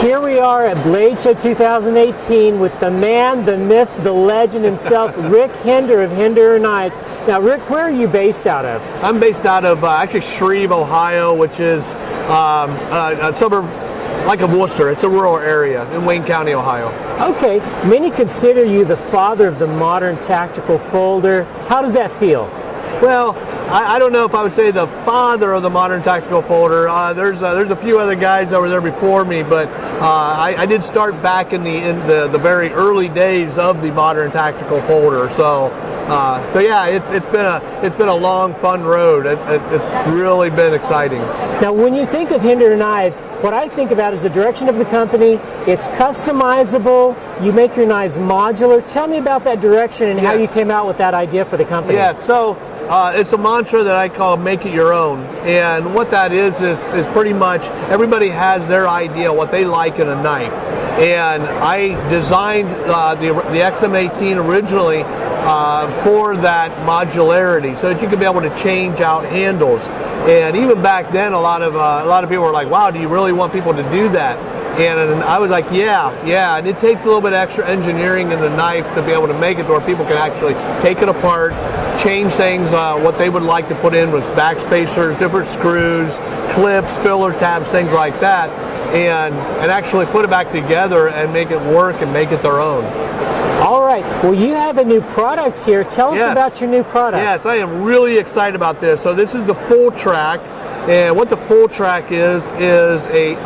Here we are at Blade Show 2018 with the man, the myth, the legend himself, Rick Hinderer of Hinderer Knives. Now, Rick, where are you based out of? I'm based out of actually Shreve, Ohio, which is a suburb like of Worcester. It's a rural area in Wayne County, Ohio. Okay, many consider you the father of the modern tactical folder. How does that feel? Well, I don't know if I would say the father of the modern tactical folder. There's a few other guys that were there before me, but I did start back in the very early days of the modern tactical folder. So yeah, it's been a long, fun road. It's really been exciting. Now, when you think of Hinderer Knives, what I think about is the direction of the company. It's customizable. You make your knives modular. Tell me about that direction and how you came out with that idea for the company. Yeah, so it's a mantra that I call "make it your own," and what that is pretty much everybody has their idea what they like in a knife. And I designed the XM18 originally for that modularity, so that you could be able to change out handles. And even back then, a lot of people were like, "Wow, do you really want people to do that?" And I was like, yeah, and it takes a little bit extra engineering in the knife to be able to make it to where people can actually take it apart, change things, what they would like to put in with back spacers, different screws, clips, filler tabs, things like that, and actually put it back together and make it work and make it their own. All right, well, you have a new product here. Tell us about your new product. Yes, I am really excited about this. So this is the Full Track, and what the Full Track is a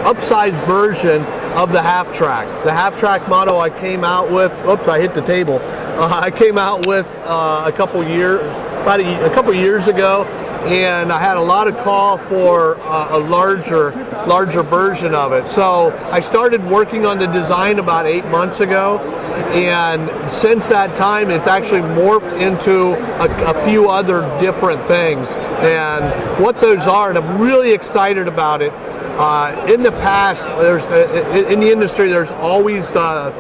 upsized version of the Half Track. The Half Track model I came out with, oops, I hit the table. I came out with a couple years ago, and I had a lot of call for a larger version of it. So I started working on the design about 8 months ago, and since that time it's actually morphed into a few other different things. And what those are, and I'm really excited about it. In the past, in the industry, there's always the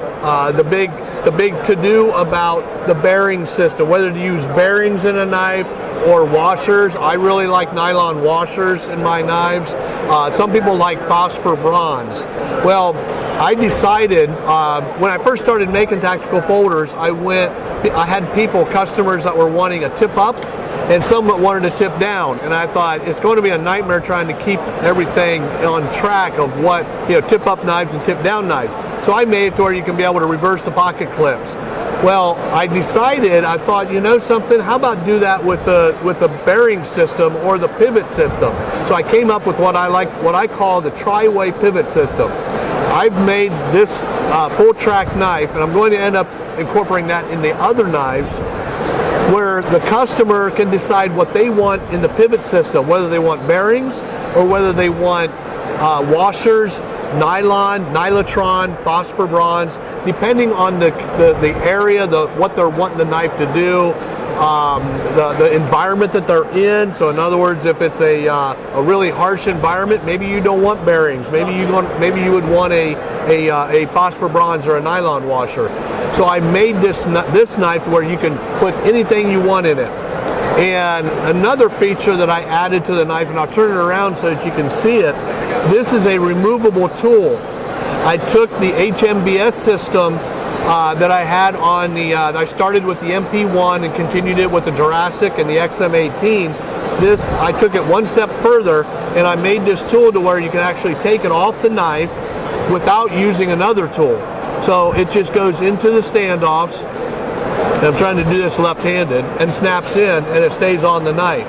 big to-do about the bearing system, whether to use bearings in a knife or washers. I really like nylon washers in my knives. Some people like phosphor bronze. Well, I decided when I first started making tactical folders, I had customers that were wanting a tip up, and some that wanted to tip down, and I thought it's going to be a nightmare trying to keep everything on track of what, tip up knives and tip down knives. So I made it to where you can be able to reverse the pocket clips. Well, I thought, something, how about do that with the bearing system or the pivot system? So I came up with what I call the tri-way pivot system. I've made this Full Track knife, and I'm going to end up incorporating that in the other knives, where the customer can decide what they want in the pivot system, whether they want bearings or whether they want washers, nylon, nylotron, phosphor bronze, depending on the area, what they're wanting the knife to do, the environment that they're in. So in other words, if it's a really harsh environment, maybe you don't want bearings. Maybe you would want a phosphor bronze or a nylon washer. So I made this knife where you can put anything you want in it. And another feature that I added to the knife, and I'll turn it around so that you can see it, this is a removable tool. I took the HMBS system that I had on I started with the MP1 and continued it with the Jurassic and the XM18. I took it one step further, and I made this tool to where you can actually take it off the knife without using another tool. So it just goes into the standoffs, and I'm trying to do this left-handed, and snaps in, and it stays on the knife.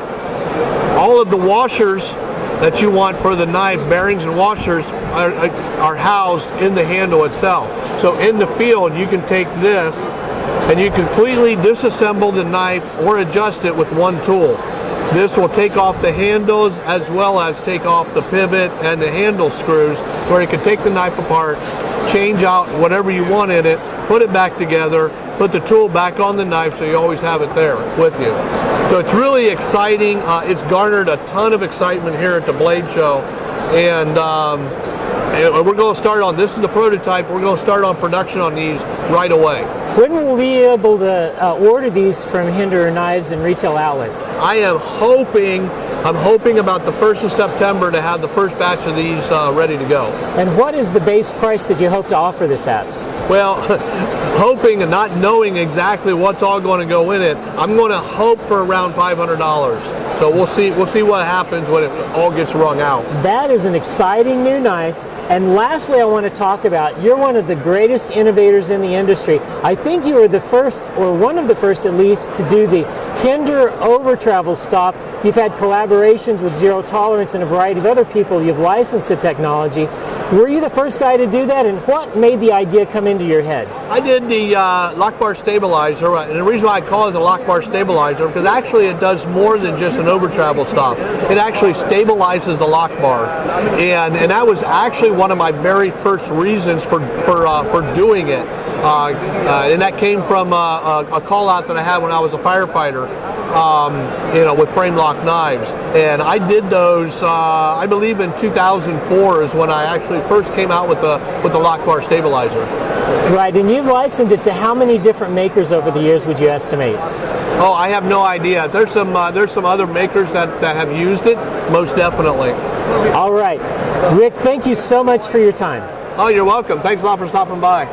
All of the washers that you want for the knife, bearings and washers, are housed in the handle itself. So in the field, you can take this and you completely disassemble the knife or adjust it with one tool. This will take off the handles as well as take off the pivot and the handle screws, where you can take the knife apart, change out whatever you want in it, put it back together, put the tool back on the knife so you always have it there with you. So it's really exciting. It's garnered a ton of excitement here at the Blade Show, and we're going to start on, this is the prototype, we're going to start on production on these right away. When will we be able to order these from Hinderer Knives and retail outlets? I am hoping I'm hoping about the 1st of September to have the first batch of these ready to go. And what is the base price that you hope to offer this at? Well, hoping and not knowing exactly what's all going to go in it, I'm going to hope for around $500. So we'll see what happens when it all gets wrung out. That is an exciting new knife. And lastly, I want to talk about, you're one of the greatest innovators in the industry. I think you were the first, or one of the first at least, to do the Hinderer over travel stop. You've had collaborations with Zero Tolerance and a variety of other people. You've licensed the technology. Were you the first guy to do that, and what made the idea come into your head? I did the lock bar stabilizer, and the reason why I call it the lock bar stabilizer, because actually it does more than just an over travel stop. It actually stabilizes the lock bar, and that was actually one of my very first reasons for doing it, and that came from a call out that I had when I was a firefighter, with frame lock knives, and I did those. I believe in 2004 is when I actually first came out with the lock bar stabilizer. Right, and you've licensed it to how many different makers over the years, would you estimate? Oh, I have no idea. There's some other makers that have used it, most definitely. All right. Rick, thank you so much for your time. Oh, you're welcome. Thanks a lot for stopping by.